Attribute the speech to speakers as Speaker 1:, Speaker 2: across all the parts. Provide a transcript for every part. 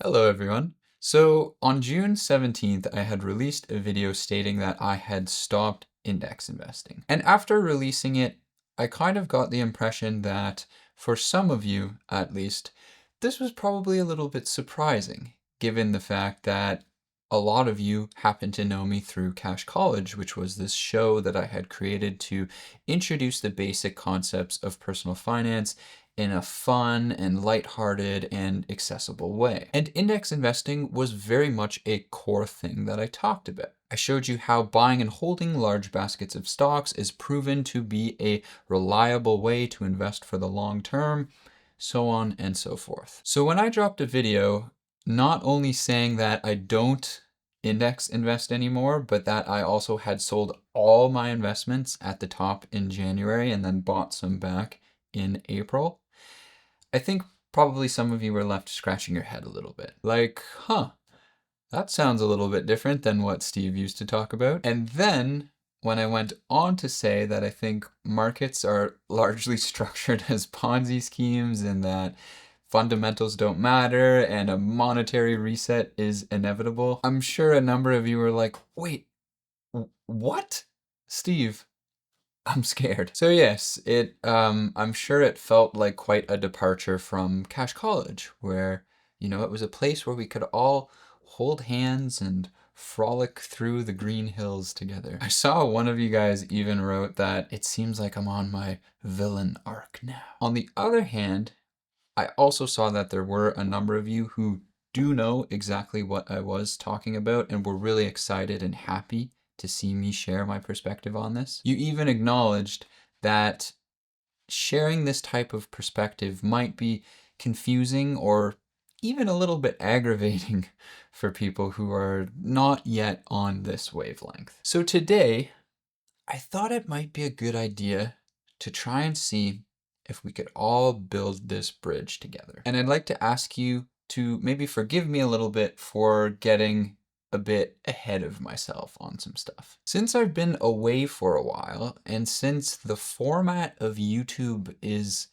Speaker 1: Hello everyone. So on June 17th, I had released a video stating that I had stopped index investing. And after releasing it, I kind of got the impression that for some of you, at least, this was probably a little bit surprising, given the fact that a lot of you happen to know me through Cash College, which was this show that I had created to introduce the basic concepts of personal finance in a fun and lighthearted and accessible way. And index investing was very much a core thing that I talked about. I showed you how buying and holding large baskets of stocks is proven to be a reliable way to invest for the long term, so on and so forth. So when I dropped a video, not only saying that I don't index invest anymore, but that I also had sold all my investments at the top in January and then bought some back in April, I think probably some of you were left scratching your head a little bit. Like, huh, that sounds a little bit different than what Steve used to talk about. And then when I went on to say that I think markets are largely structured as Ponzi schemes and that fundamentals don't matter and a monetary reset is inevitable, I'm sure a number of you were like, wait, what? Steve, I'm scared. So yes, I'm sure it felt like quite a departure from Cash College, where, it was a place where we could all hold hands and frolic through the green hills together. I saw one of you guys even wrote that it seems like I'm on my villain arc now. On the other hand, I also saw that there were a number of you who do know exactly what I was talking about and were really excited and happy to see me share my perspective on this. You even acknowledged that sharing this type of perspective might be confusing or even a little bit aggravating for people who are not yet on this wavelength. So today, I thought it might be a good idea to try and see if we could all build this bridge together. And I'd like to ask you to maybe forgive me a little bit for getting a bit ahead of myself on some stuff. Since I've been away for a while, and since the format of YouTube is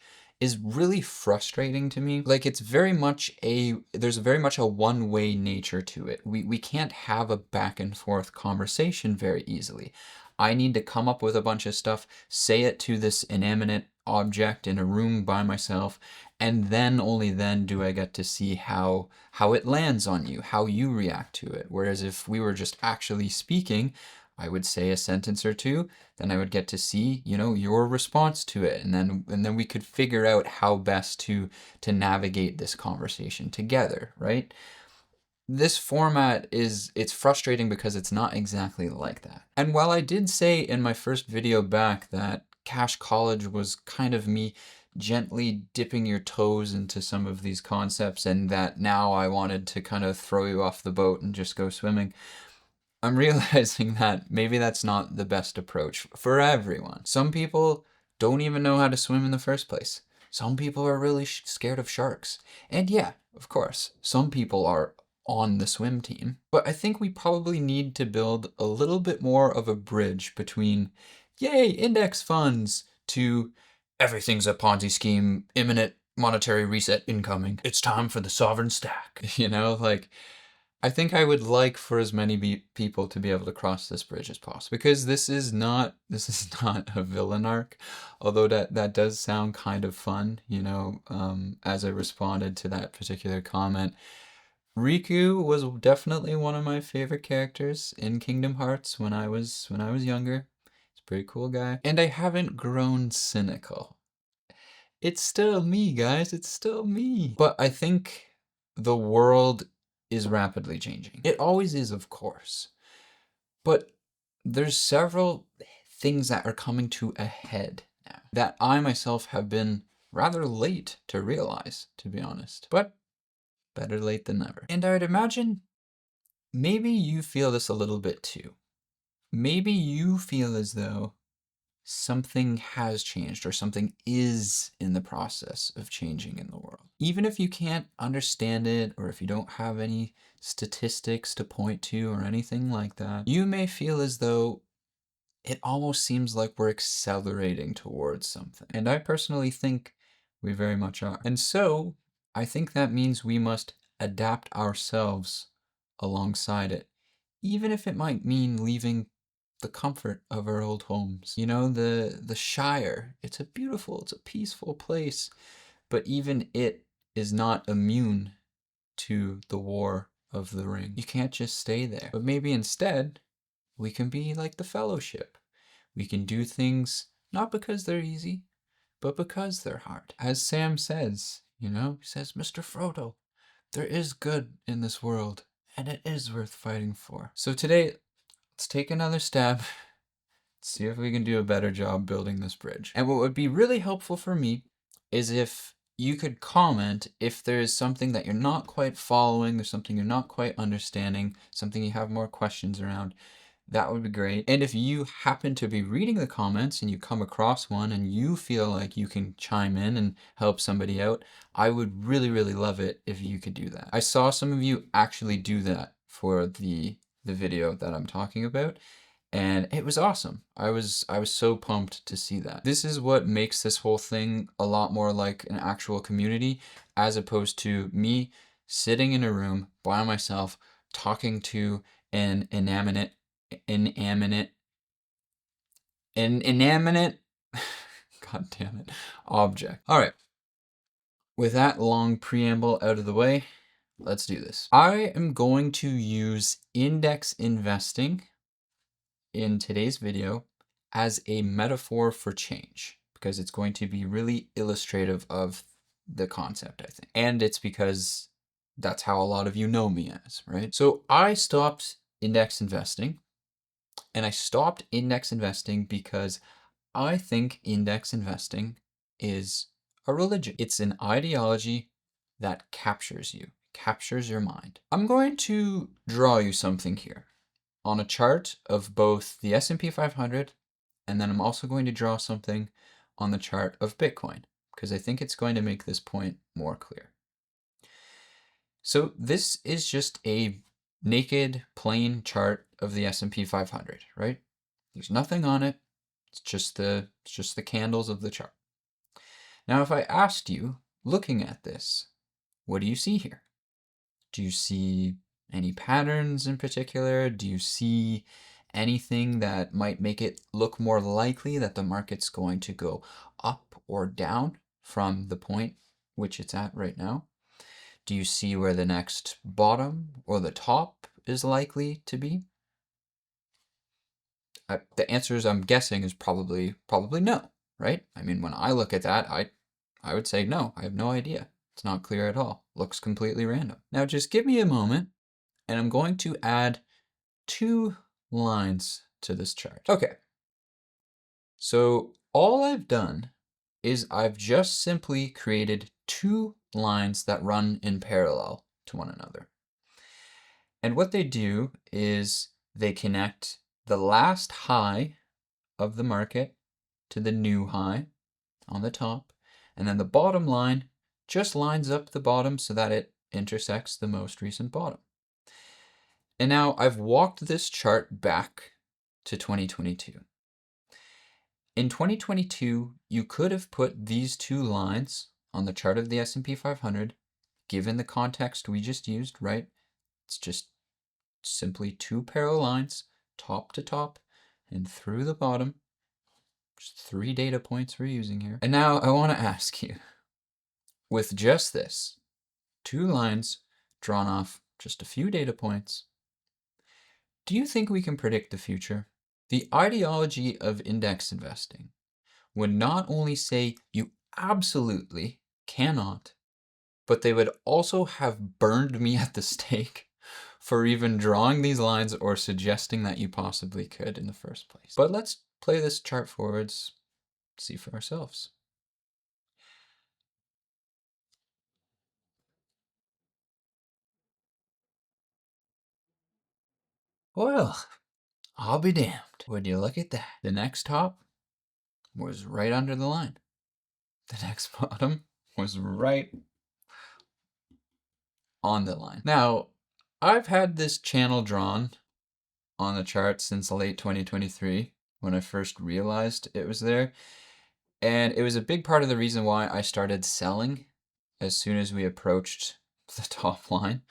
Speaker 1: really frustrating to me. Like there's very much a one-way nature to it. We can't have a back and forth conversation very easily. I need to come up with a bunch of stuff, say it to this inanimate object in a room by myself, and then only then do I get to see how it lands on you, how you react to it. Whereas if we were just actually speaking, I would say a sentence or two, then I would get to see, your response to it, and then we could figure out how best to navigate this conversation together, right? This format it's frustrating because it's not exactly like that. And while I did say in my first video back that Cash College was kind of me gently dipping your toes into some of these concepts and that now I wanted to kind of throw you off the boat and just go swimming, I'm realizing that maybe that's not the best approach for everyone. Some people don't even know how to swim in the first place. Some people are really scared of sharks. And yeah, of course, some people are on the swim team. But I think we probably need to build a little bit more of a bridge between, yay, index funds, to everything's a Ponzi scheme, imminent monetary reset incoming. It's time for the sovereign stack. I think I would like for as many people to be able to cross this bridge as possible, because this is not a villain arc, although that does sound kind of fun, as I responded to that particular comment. Riku was definitely one of my favorite characters in Kingdom Hearts when I was younger. He's a pretty cool guy. And I haven't grown cynical. It's still me, guys. It's still me. But I think the world is rapidly changing. It always is, of course. But there's several things that are coming to a head now that I myself have been rather late to realize, to be honest. But better late than never. And I would imagine maybe you feel this a little bit too. Maybe you feel as though something has changed or something is in the process of changing in the world. Even if you can't understand it or if you don't have any statistics to point to or anything like that, you may feel as though it almost seems like we're accelerating towards something. And I personally think we very much are. And so I think that means we must adapt ourselves alongside it, even if it might mean leaving the comfort of our old homes. You know, the Shire, it's a peaceful place, but even it is not immune to the War of the Ring. You can't just stay there. But maybe instead, we can be like the Fellowship. We can do things not because they're easy, but because they're hard. As Sam says, he says, Mr. Frodo, there is good in this world, and it is worth fighting for. So today, let's take another stab, see if we can do a better job building this bridge. And what would be really helpful for me is if you could comment if there is something that you're not quite following, there's something you're not quite understanding, something you have more questions around. That would be great. And if you happen to be reading the comments and you come across one and you feel like you can chime in and help somebody out, I would really, really love it if you could do that. I saw some of you actually do that for the video that I'm talking about, and it was awesome. I was so pumped to see that. This is what makes this whole thing a lot more like an actual community, as opposed to me sitting in a room by myself talking to an inanimate god damn it, object. All right, with that long preamble out of the way, let's do this. I am going to use index investing in today's video as a metaphor for change, because it's going to be really illustrative of the concept, I think. And it's because that's how a lot of you know me as, right? So I stopped index investing, and I stopped index investing because I think index investing is a religion. It's an ideology that captures you, captures your mind. I'm going to draw you something here on a chart of both the S&P 500, and then I'm also going to draw something on the chart of Bitcoin, because I think it's going to make this point more clear. So this is just a naked, plain chart of the S&P 500, right? There's nothing on it. It's just the candles of the chart. Now, if I asked you, looking at this, what do you see here? Do you see any patterns in particular? Do you see anything that might make it look more likely that the market's going to go up or down from the point which it's at right now? Do you see where the next bottom or the top is likely to be? The answer is, I'm guessing, is probably no, right? I mean, when I look at that, I would say no, I have no idea. It's not clear at all. Looks completely random. Now just give me a moment, and I'm going to add 2 lines to this chart. Okay. So all I've done is I've just simply created 2 lines that run in parallel to one another. And what they do is they connect the last high of the market to the new high on the top, and then the bottom line just lines up the bottom so that it intersects the most recent bottom. And now I've walked this chart back to 2022. In 2022, you could have put these 2 lines on the chart of the S&P 500, given the context we just used, right? It's just simply 2 parallel lines, top to top and through the bottom. Just 3 data points we're using here. And now I want to ask you, with just this, 2 lines drawn off just a few data points, do you think we can predict the future? The ideology of index investing would not only say you absolutely cannot, but they would also have burned me at the stake for even drawing these lines or suggesting that you possibly could in the first place. But let's play this chart forwards, see for ourselves. Well, I'll be damned. Would you look at that? The next top was right under the line. The next bottom was right on the line. Now, I've had this channel drawn on the chart since late 2023 when I first realized it was there. And it was a big part of the reason why I started selling as soon as we approached the top line,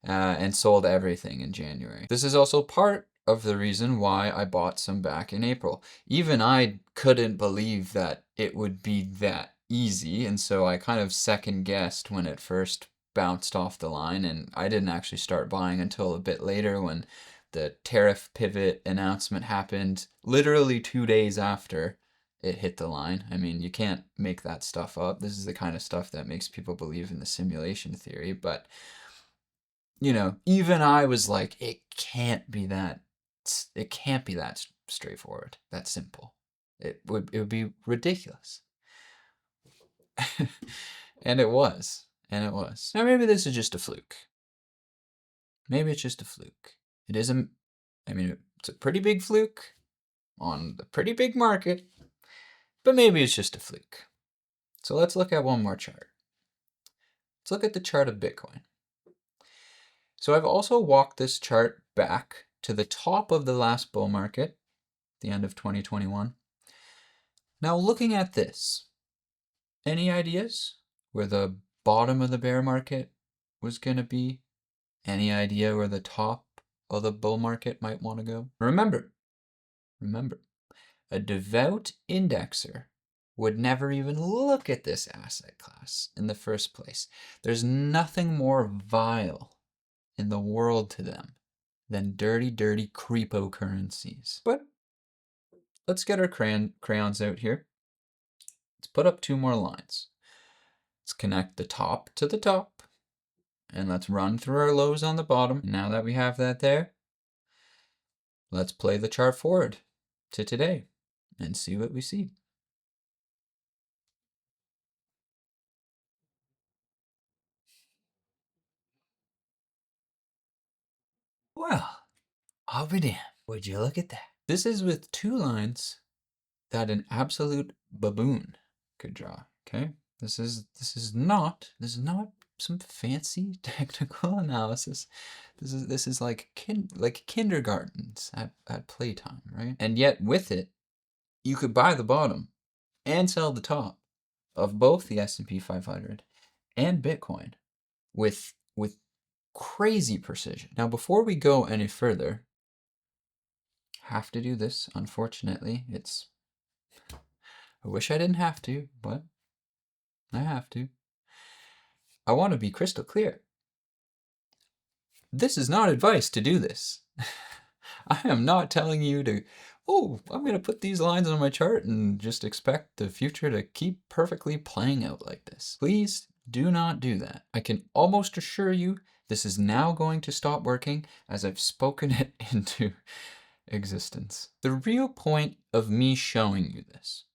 Speaker 1: and sold everything in January. This is also part of the reason why I bought some back in April. Even I couldn't believe that it would be that easy, and so I kind of second guessed when it first bounced off the line, and I didn't actually start buying until a bit later when the tariff pivot announcement happened literally 2 days after it hit the line. I mean, you can't make that stuff up. This is the kind of stuff that makes people believe in the simulation theory, but even I was like, it can't be that straightforward, that simple. It would be ridiculous. And it was. Now maybe this is just a fluke. Maybe it's just a fluke. It isn't. I mean, it's a pretty big fluke on the pretty big market, but maybe it's just a fluke. So let's look at one more chart. Let's look at the chart of Bitcoin. So I've also walked this chart back to the top of the last bull market, the end of 2021. Now looking at this, any ideas where the bottom of the bear market was going to be? Any idea where the top of the bull market might want to go? Remember, a devout indexer would never even look at this asset class in the first place. There's nothing more vile in the world to them than dirty, dirty cryptocurrencies. But let's get our crayons out here. Let's put up 2 more lines. Let's connect the top to the top, and let's run through our lows on the bottom. Now that we have that there, let's play the chart forward to today and see what we see. Well, I'll be damned. Would you look at that? This is with 2 lines that an absolute baboon could draw, okay? This is not some fancy technical analysis. This is like kindergartens at playtime, right? And yet with it, you could buy the bottom and sell the top of both the S&P 500 and Bitcoin with crazy precision. Now, before we go any further, have to do this, unfortunately. I wish I didn't have to, but I have to. I want to be crystal clear. This is not advice to do this. I am not telling you to, I'm going to put these lines on my chart and just expect the future to keep perfectly playing out like this. Please do not do that. I can almost assure you this is now going to stop working as I've spoken it into existence. The real point of me showing you this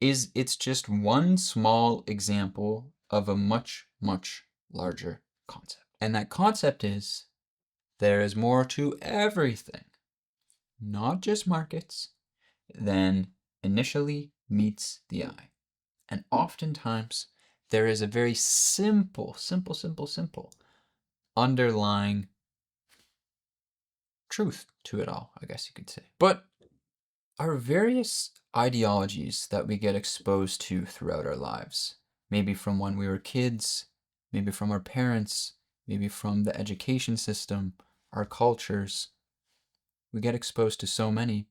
Speaker 1: is it's just one small example of a much, much larger concept. And that concept is there is more to everything, not just markets, than initially meets the eye. And oftentimes there is a very simple underlying truth to it all, I guess you could say. But our various ideologies that we get exposed to throughout our lives, maybe from when we were kids, maybe from our parents, maybe from the education system, our cultures, we get exposed to so many,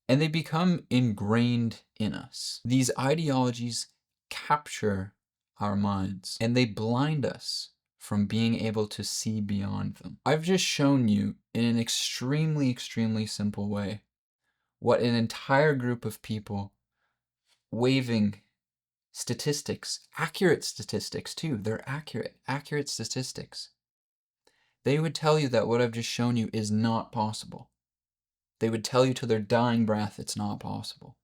Speaker 1: and they become ingrained in us. These ideologies capture our minds, and they blind us from being able to see beyond them. I've just shown you in an extremely, extremely simple way what an entire group of people waving statistics, accurate statistics too, they're accurate statistics. They would tell you that what I've just shown you is not possible. They would tell you to their dying breath it's not possible.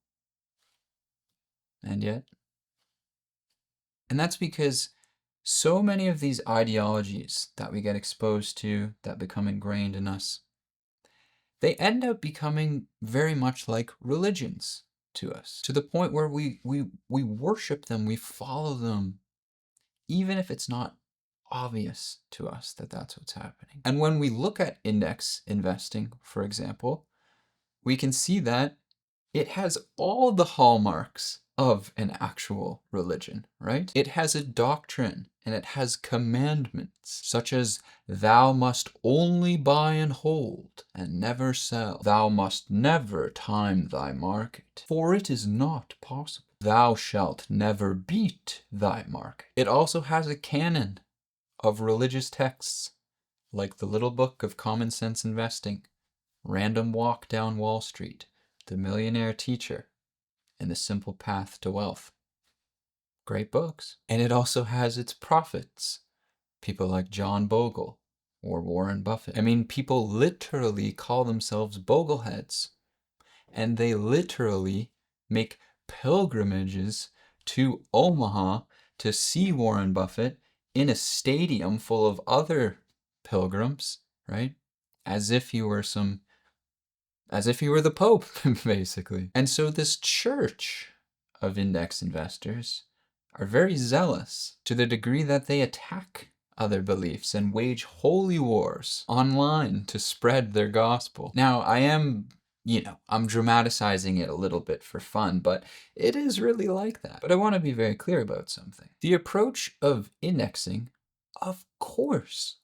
Speaker 1: And yet? And that's because so many of these ideologies that we get exposed to, that become ingrained in us, they end up becoming very much like religions to us, to the point where we worship them, we follow them, even if it's not obvious to us that that's what's happening. And when we look at index investing, for example, we can see that it has all the hallmarks of an actual religion, right? It has a doctrine and it has commandments, such as thou must only buy and hold and never sell. Thou must never time thy market, for it is not possible. Thou shalt never beat thy market. It also has a canon of religious texts, like the Little Book of Common Sense Investing, Random Walk Down Wall Street, The Millionaire Teacher, and The Simple Path to Wealth. Great books. And it also has its prophets, people like John Bogle or Warren Buffett. I mean, people literally call themselves Bogleheads, and they literally make pilgrimages to Omaha to see Warren Buffett in a stadium full of other pilgrims, right? As if you were the Pope, basically. And so this church of index investors are very zealous to the degree that they attack other beliefs and wage holy wars online to spread their gospel. Now, I'm dramatizing it a little bit for fun, but it is really like that. But I want to be very clear about something. The approach of indexing, of course,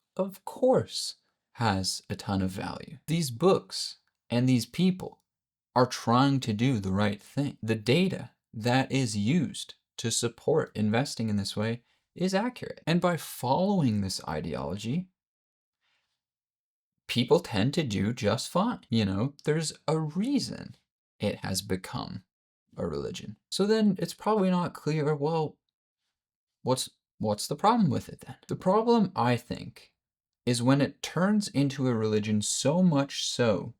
Speaker 1: has a ton of value. These books and these people are trying to do the right thing. The data that is used to support investing in this way is accurate. And by following this ideology, people tend to do just fine. There's a reason it has become a religion. So then it's probably not clear, well, what's the problem with it then? The problem, I think, is when it turns into a religion so much so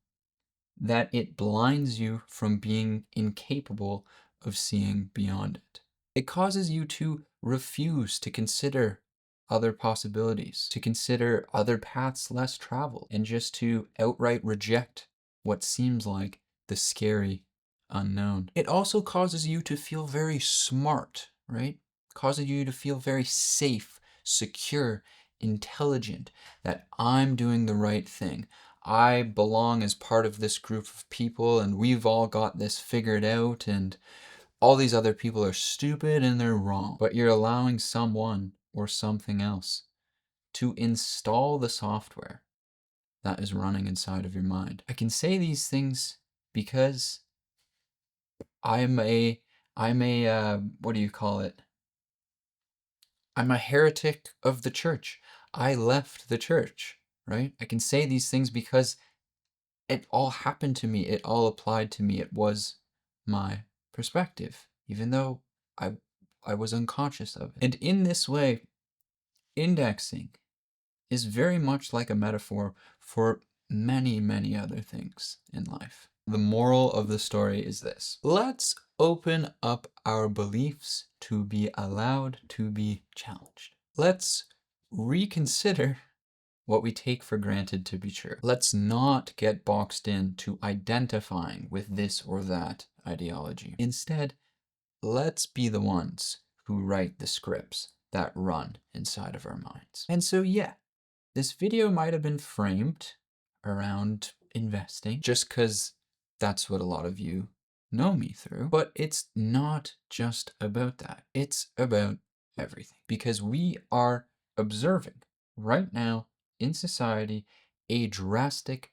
Speaker 1: that it blinds you from being incapable of seeing beyond it. It causes you to refuse to consider other possibilities, to consider other paths less traveled, and just to outright reject what seems like the scary unknown. It also causes you to feel very smart, right? Causes you to feel very safe, secure, intelligent, that I'm doing the right thing. I belong as part of this group of people, and we've all got this figured out, and all these other people are stupid and they're wrong. But you're allowing someone or something else to install the software that is running inside of your mind. I can say these things because I'm a what do you call it? I'm a heretic of the church. I left the church, right? I can say these things because it all happened to me. It all applied to me. It was my perspective, even though I was unconscious of it. And in this way, indexing is very much like a metaphor for many, many other things in life. The moral of the story is this: let's open up our beliefs to be allowed to be challenged. Let's reconsider what we take for granted to be true. Let's not get boxed into identifying with this or that ideology. Instead, let's be the ones who write the scripts that run inside of our minds. And so, yeah, this video might have been framed around investing just because that's what a lot of you know me through. But it's not just about that. It's about everything. Because we are observing right now in society a drastic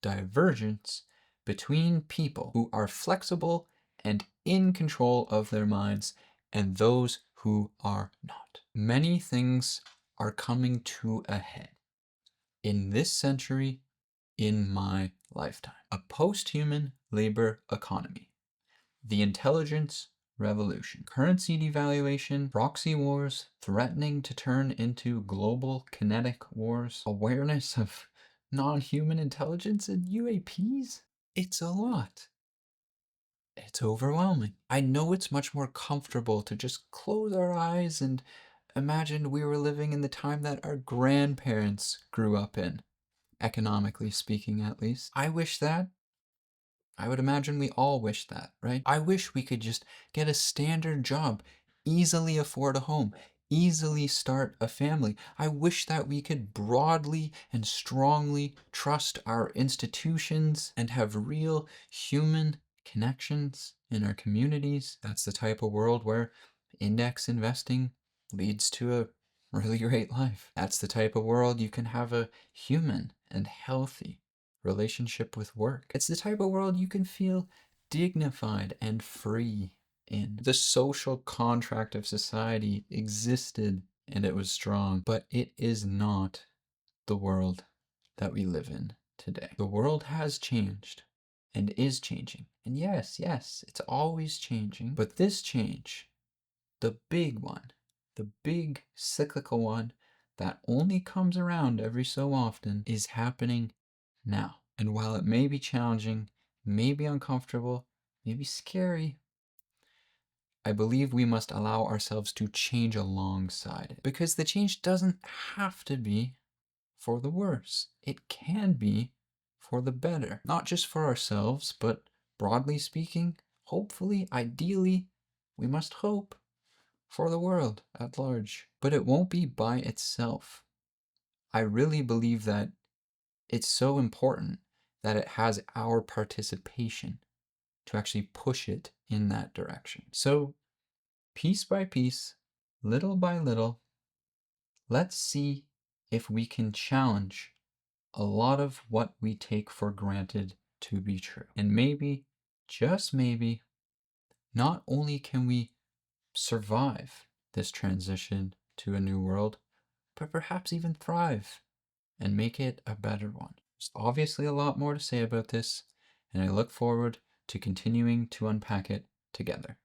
Speaker 1: divergence between people who are flexible and in control of their minds and those who are not. Many things are coming to a head in this century, in my lifetime. A post-human labor economy, the intelligence revolution, currency devaluation, proxy wars threatening to turn into global kinetic wars, awareness of non-human intelligence and UAPs. It's a lot. It's overwhelming. I know it's much more comfortable to just close our eyes and imagine we were living in the time that our grandparents grew up in, economically speaking at least. I wish that. I would imagine we all wish that, right? I wish we could just get a standard job, easily afford a home, easily start a family. I wish that we could broadly and strongly trust our institutions and have real human connections in our communities. That's the type of world where index investing leads to a really great life. That's the type of world you can have a human and healthy relationship with work. It's the type of world you can feel dignified and free in. The social contract of society existed and it was strong, but it is not the world that we live in today. The world has changed and is changing. And yes, it's always changing. But this change, the big one, the big cyclical one that only comes around every so often, is happening now. And while it may be challenging, may be uncomfortable, may be scary, I believe we must allow ourselves to change alongside it. Because the change doesn't have to be for the worse. It can be for the better. Not just for ourselves, but broadly speaking, hopefully, ideally, we must hope for the world at large. But it won't be by itself. I really believe that it's so important that it has our participation to actually push it in that direction. So, piece by piece, little by little, let's see if we can challenge a lot of what we take for granted to be true. And maybe, just maybe, not only can we survive this transition to a new world, but perhaps even thrive and make it a better one. There's obviously a lot more to say about this, and I look forward to continuing to unpack it together.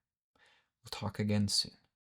Speaker 1: We'll talk again soon.